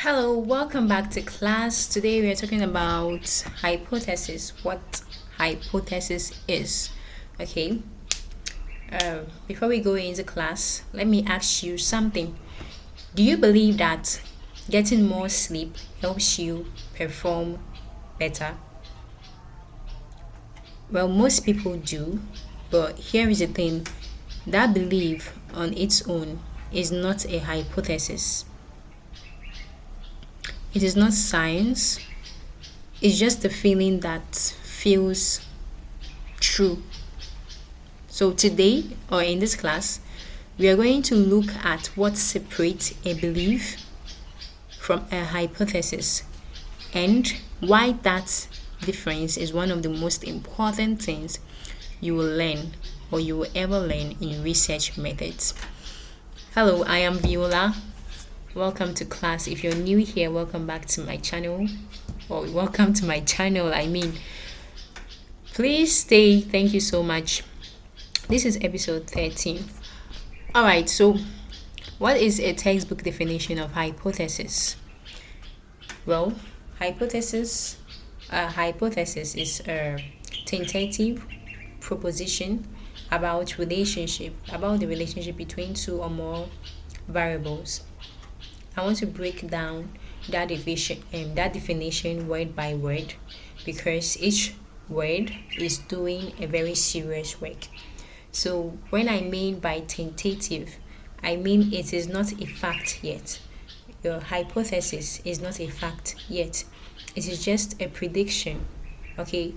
Hello, welcome back to class. Today we are talking about hypothesis, what hypothesis is. Okay, before we go into class, let me ask you something. Do you believe that getting more sleep helps you perform better? Well, most people do, but here is the thing, that belief on its own is not a hypothesis. It is not science. It's just a feeling that feels true. So today, or in this class, we are going to look at what separates a belief from a hypothesis and why that difference is one of the most important things you will learn or you will ever learn in research methods. Hello, I am Viola. Welcome to class. If you're new here, welcome back to my channel. Or welcome to my channel, Please stay. Thank you so much. This is episode 13. Alright, so what is a textbook definition of hypothesis? Well, hypothesis is a tentative proposition about the relationship between two or more variables. I want to break down that definition word by word because each word is doing a very serious work. So when I mean by tentative, I mean it is not a fact yet. Your hypothesis is not a fact yet. It is just a prediction. Okay,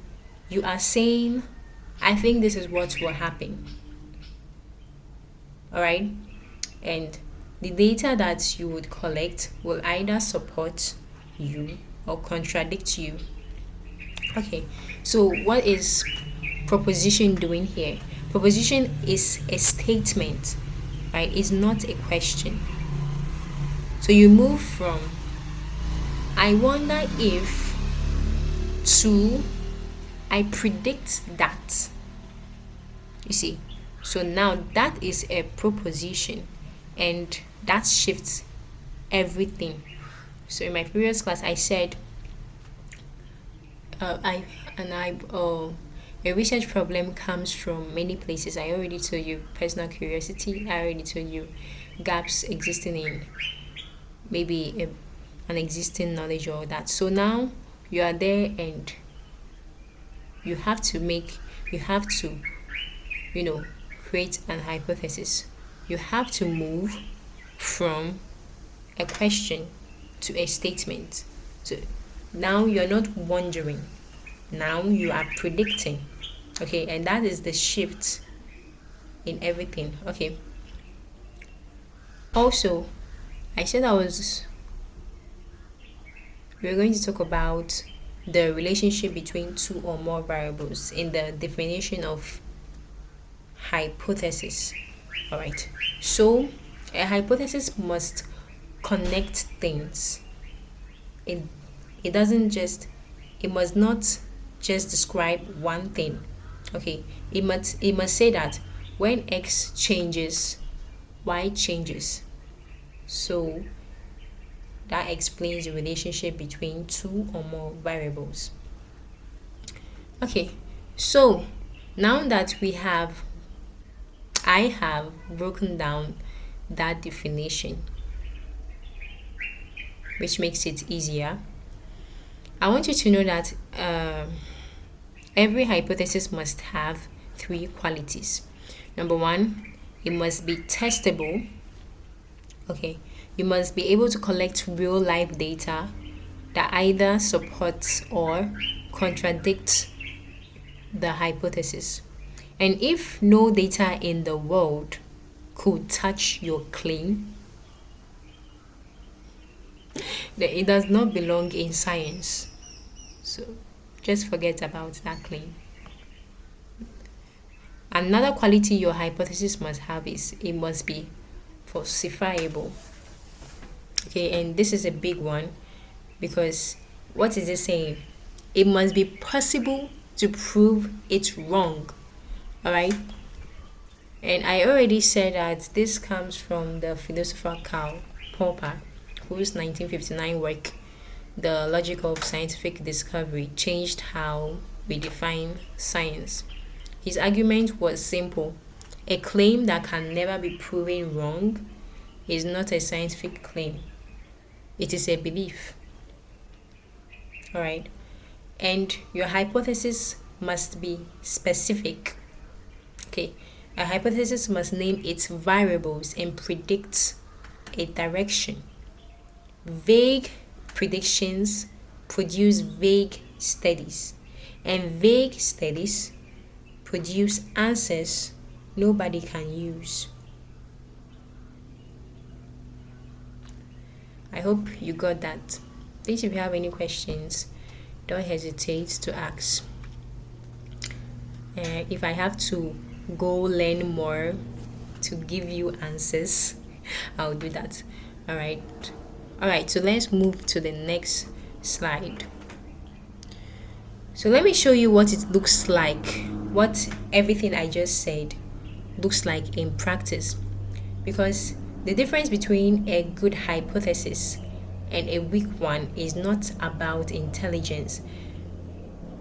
you are saying, I think this is what will happen. All right, and the data that you would collect will either support you or contradict you. Okay, so what is proposition doing here? Proposition is a statement, right? It's not a question. So you move from I wonder if to I predict that. You see, so now that is a proposition and that shifts everything. So in my previous class, I said, a research problem comes from many places. I already told you personal curiosity. I already told you gaps existing in maybe an existing knowledge or that. So now you are there and you have to create an hypothesis. You have to move from a question to a statement. So now you're not wondering, now you are predicting. Okay, and that is the shift in everything. Okay. Also, I said we're going to talk about the relationship between two or more variables in the definition of hypothesis. All right. So, a hypothesis must connect things. It it doesn't just it must not just describe one thing. Okay. It must say that when X changes, Y changes. So that explains the relationship between two or more variables. Okay. So now that I have broken down that definition, which makes it easier. I want you to know that every hypothesis must have three qualities. Number one, it must be testable. Okay, you must be able to collect real life data that either supports or contradicts the hypothesis. And if no data in the world could touch your claim, then it does not belong in science. So just forget about that claim. Another quality your hypothesis must have is it must be falsifiable. Okay, and this is a big one because what is it saying? It must be possible to prove it wrong. All right. And I already said that this comes from the philosopher Karl Popper. whose 1959 work, The Logic of Scientific Discovery, changed how we define science. His argument was simple: a claim that can never be proven wrong is not a scientific claim, it is a belief. All right. And your hypothesis must be specific. Okay. A hypothesis must name its variables and predict a direction. Vague predictions produce vague studies, and vague studies produce answers nobody can use. I hope you got that. Please, if you have any questions, don't hesitate to ask. If I have to go learn more to give you answers, I'll do that. All right. So let's move to the next slide. So let me show you what it looks like, what everything I just said looks like in practice. Because the difference between a good hypothesis and a weak one is not about intelligence.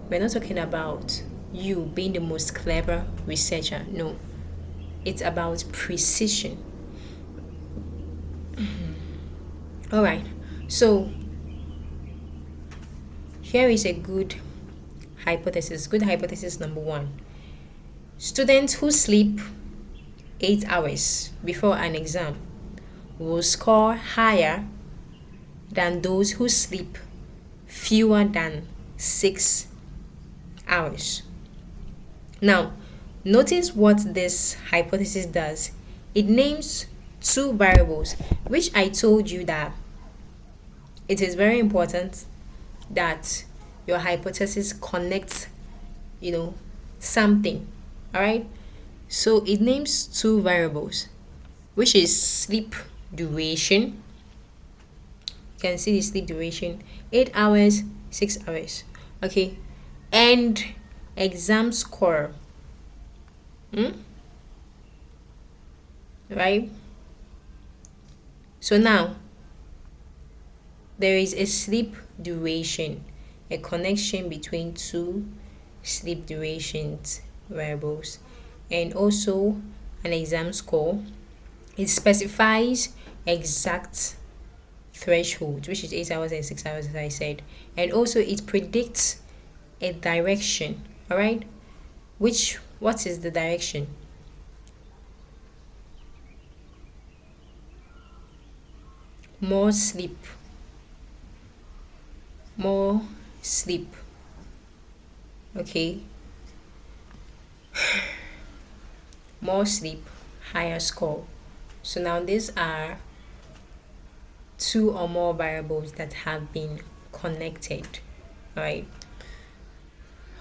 We're not talking about you being the most clever researcher. No, it's about precision. All right, so here is a good hypothesis. Good hypothesis number one: students who sleep 8 hours before an exam will score higher than those who sleep fewer than 6 hours. Now, notice what this hypothesis does. It names two variables, which I told you that it is very important that your hypothesis connects, something. All right. So it names two variables, which is sleep duration. You can see the sleep duration: 8 hours, 6 hours. Okay. And exam score. Right? So now, there is a sleep duration, a connection between two sleep durations variables, and also an exam score. It specifies exact threshold, which is 8 hours and 6 hours, as I said. And also it predicts a direction. All right. What is the direction? More sleep. Okay. More sleep, higher score. So now these are two or more variables that have been connected. All right.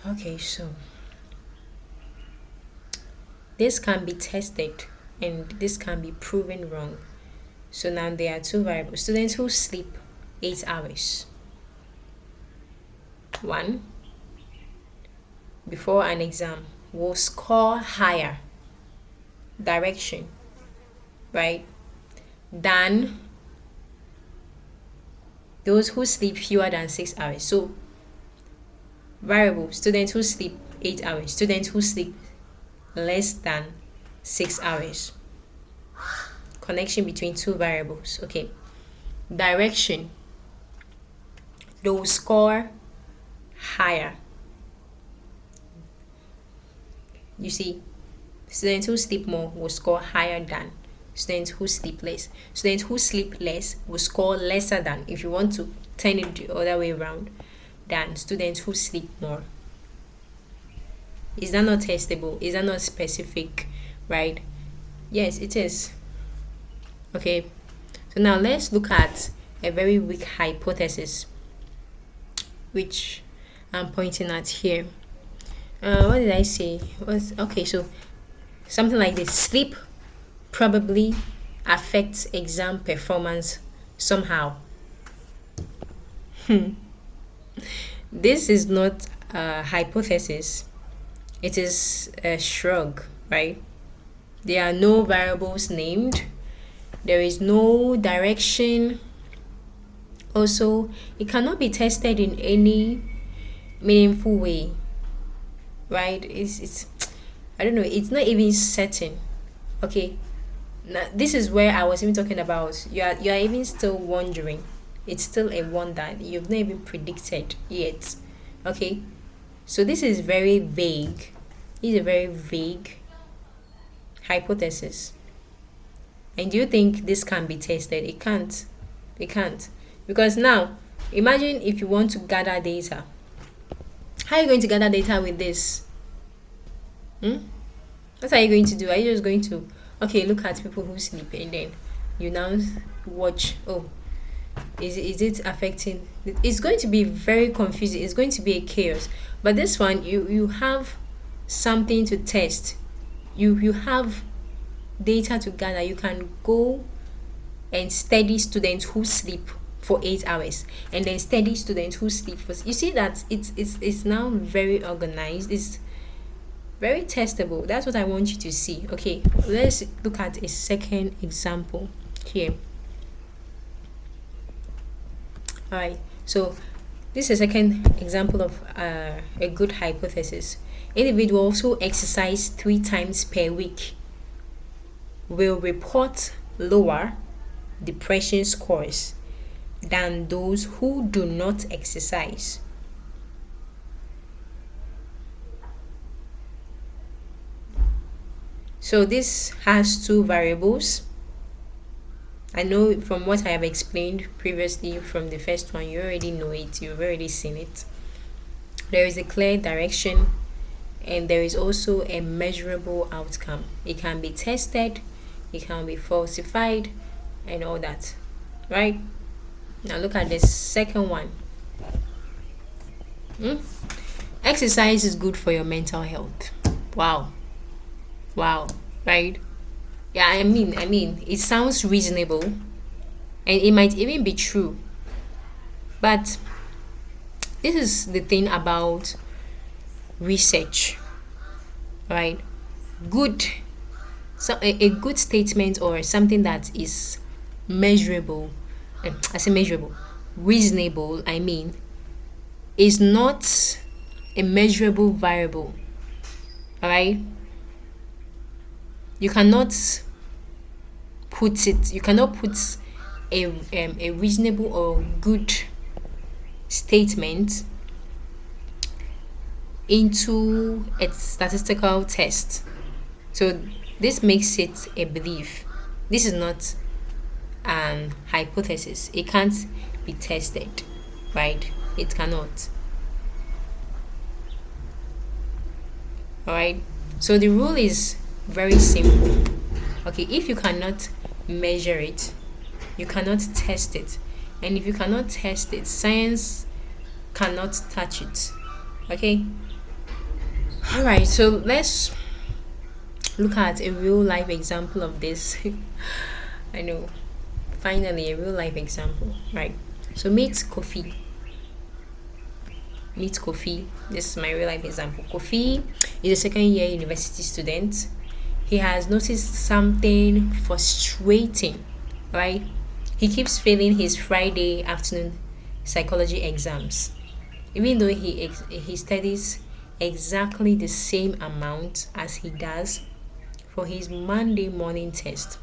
Okay, so this can be tested and this can be proven wrong. So now there are two variables. Students who sleep 8 hours. One, before an exam, will score higher direction, right, than those who sleep fewer than 6 hours. So variable: students who sleep 8 hours, students who sleep less than 6 hours. Connection between two variables. Okay. Direction: they will score higher. You see, students who sleep more will score higher than students who sleep less. Students who sleep less will score lesser than, if you want to turn it the other way around, than students who sleep more. Is that not testable? Is that not specific? Right? Yes, it is. Okay. So now let's look at a very weak hypothesis, which I'm pointing at here. What did I say? So something like this: sleep probably affects exam performance somehow. This is not a hypothesis, it is a shrug, right? There are no variables named, there is no direction, Also, it cannot be tested in any meaningful way, right? It's I don't know, it's not even certain. Okay. Now, this is where I was even talking about. You are even still wondering. It's still a wonder. You've not even predicted yet. Okay. So this is very vague. It's a very vague hypothesis. And do you think this can be tested? It can't. It can't. Because now, imagine if you want to gather data. How are you going to gather data with this? Hmm? What are you going to do? Are you just going to, okay, look at people who sleep and then you now watch, oh, is it affecting? It's going to be very confusing. It's going to be a chaos. But this one, you have something to test. You have data to gather. You can go and study students who sleep for 8 hours and then study students who sleep for, you see that it's now very organized. It's very testable. That's what I want you to see. Okay, let's look at a second example here. All right, so this is a second example of a good hypothesis. Individuals who exercise 3 times per week will report lower depression scores than those who do not exercise. So this has two variables. I know from what I have explained previously from the first one, you already know it, you've already seen it. There is a clear direction and there is also a measurable outcome. It can be tested, it can be falsified, and all that. Right? Now look at the second one. Exercise is good for your mental health. Wow. Wow, right? Yeah, I mean, it sounds reasonable and it might even be true. But this is the thing about research, right? Good, so a good statement or something that is measurable, I say measurable, reasonable, I mean, is not a measurable variable, all right? You cannot put a reasonable or good statement into a statistical test. So this makes it a belief. This is not an hypothesis. It can't be tested, right? It cannot. All right. So the rule is very simple. Okay, if you cannot measure it, you cannot test it. And if you cannot test it, science cannot touch it. Okay? All right, so let's look at a real life example of this. I know, finally, a real life example, right? So, meet Kofi. Meet Kofi. This is my real life example. Kofi is a second year university student. He has noticed something frustrating, right? He keeps failing his Friday afternoon psychology exams, even though he studies exactly the same amount as he does for his Monday morning test.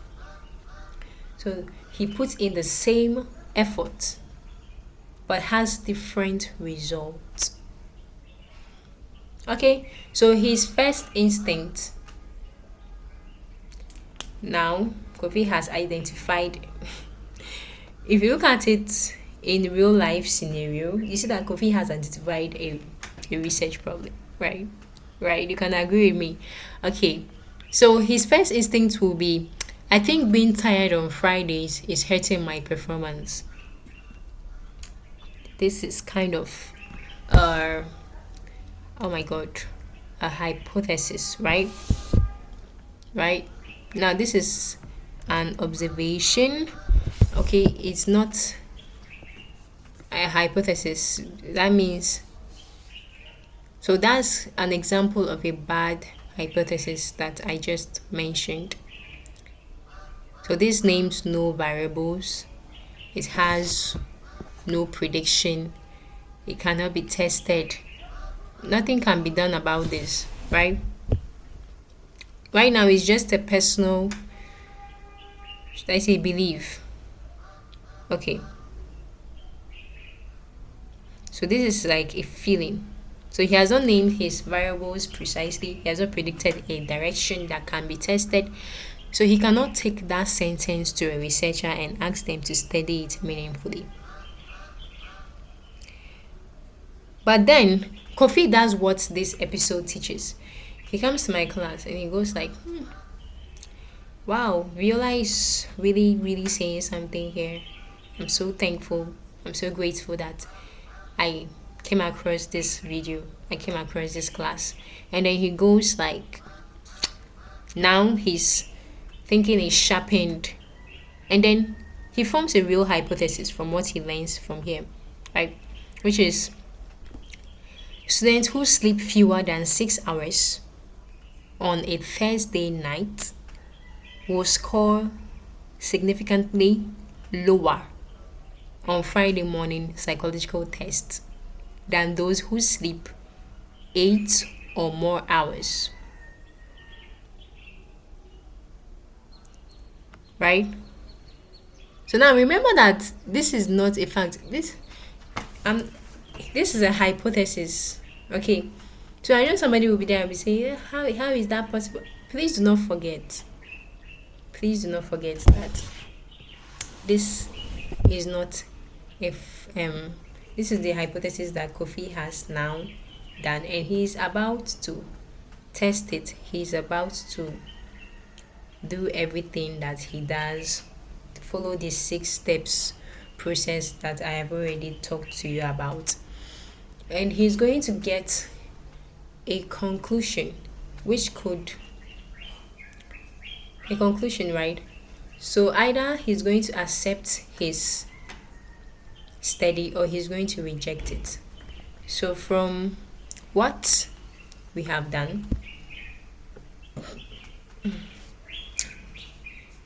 So he puts in the same effort but has different results. Okay, so his first instinct now, Kofi has identified. If you look at it in real life scenario, you see that Kofi has identified a research problem, right? Right? You can agree with me. Okay, so his first instinct will be, I think being tired on Fridays is hurting my performance. This is kind of, uh, oh my god, a hypothesis, right? Right? Now, this is an observation. Okay, it's not a hypothesis. That means, so that's an example of a bad hypothesis that I just mentioned. So this names no variables. It has no prediction, it cannot be tested. Nothing can be done about this, right? Right now, it's just a personal, should I say, belief. Okay, so this is like a feeling. So he has not named his variables precisely, he has not predicted a direction that can be tested. So he cannot take that sentence to a researcher and ask them to study it meaningfully. But then Kofi does what this episode teaches. He comes to my class and he goes like, wow, Viola is really, really saying something here. I'm so thankful. I'm so grateful that I came across this video. I came across this class. And then he goes like, now his thinking is sharpened. And then he forms a real hypothesis from what he learns from here, right? Which is students who sleep fewer than 6 hours on a Thursday night will score significantly lower on Friday morning psychological tests than those who sleep 8 or more hours. Right? So now remember that this is not a fact. This is a hypothesis. Okay. So I know somebody will be there and be saying, how is that possible? Please do not forget. Please do not forget that this is not if this is the hypothesis that Kofi has now done, and he's about to test it. He's about to do everything that he does to follow the 6 steps process that I have already talked to you about, and he's going to get a conclusion, which could a conclusion, right? So either he's going to accept his study or he's going to reject it. So from what we have done,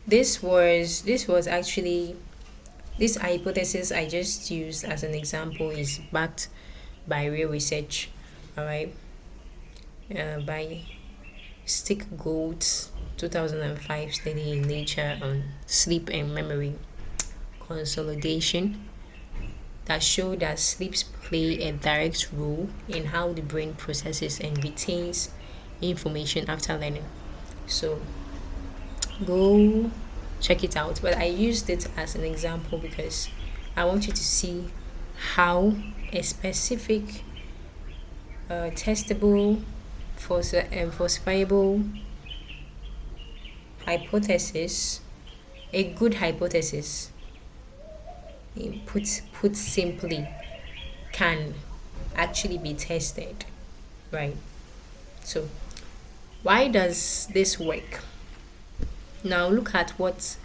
this was actually, this hypothesis I just used as an example is backed by real research, all right, by Stick Gold's 2005 study in Nature on sleep and memory consolidation that showed that sleeps play a direct role in how the brain processes and retains information after learning. So go check it out. But I used it as an example because I want you to see how a specific testable, falsifiable hypothesis, a good hypothesis, put simply, can actually be tested, right? So why does this work? Now look at what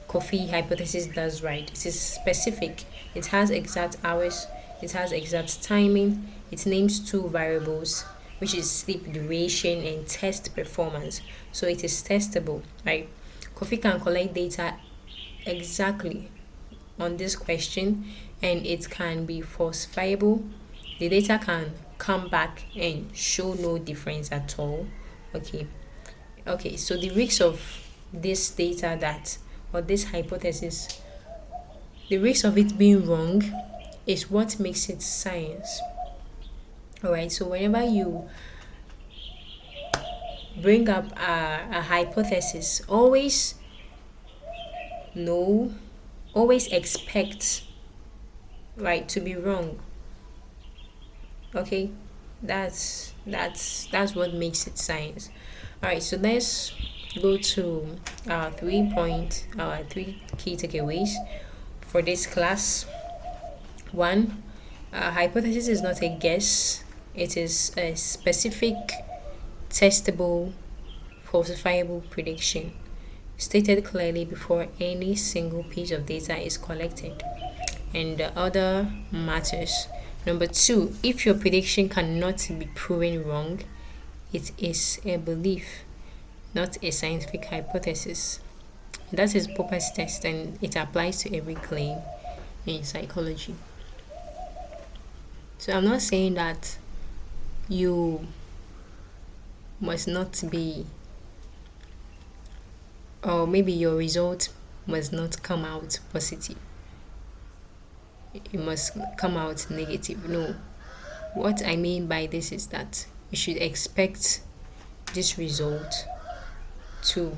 Kofi hypothesis does, right? It is specific, it has exact hours, it has exact timing, it names 2 variables, which is sleep duration and test performance. So it is testable, right? Kofi can collect data exactly on this question and it can be falsifiable. The data can come back and show no difference at all. Okay, so the risks of this data that, or this hypothesis, the risk of it being wrong is what makes it science. Alright, so whenever you bring up a hypothesis, always know, always expect, right, to be wrong. Okay, that's what makes it science. Alright, so let's go to our 3 key takeaways for this class. 1, hypothesis is not a guess, it is a specific, testable, falsifiable prediction stated clearly before any single piece of data is collected and the other matters. Number 2, if your prediction cannot be proven wrong, it is a belief, not a scientific hypothesis. That is Popper's test and it applies to every claim in psychology. So I'm not saying that you must not be, or maybe your result must not come out positive. It must come out negative. No. What I mean by this is that you should expect this result to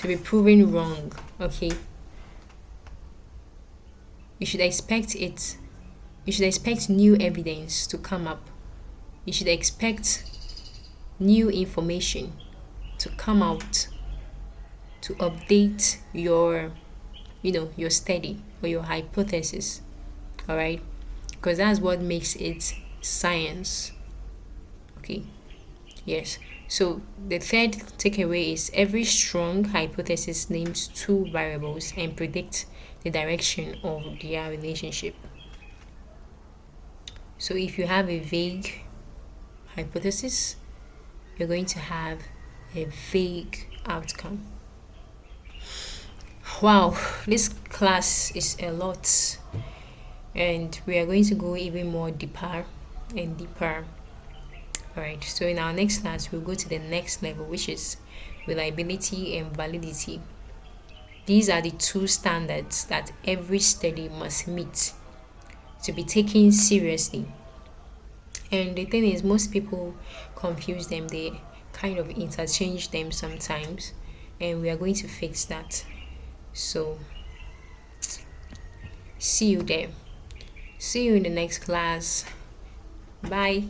be proven wrong. Okay. You should expect it. You should expect new evidence to come up. You should expect new information to come out to update your your study or your hypothesis. All right, because that's what makes it science. Okay. Yes. So the third takeaway is every strong hypothesis names two variables and predicts the direction of their relationship. So if you have a vague hypothesis, you're going to have a vague outcome. Wow, this class is a lot, and we are going to go even more deeper and deeper. Alright, so in our next class, we'll go to the next level, which is reliability and validity. These are the two standards that every study must meet to be taken seriously. And the thing is, most people confuse them, they kind of interchange them sometimes, and we are going to fix that. So, see you there. See you in the next class. Bye.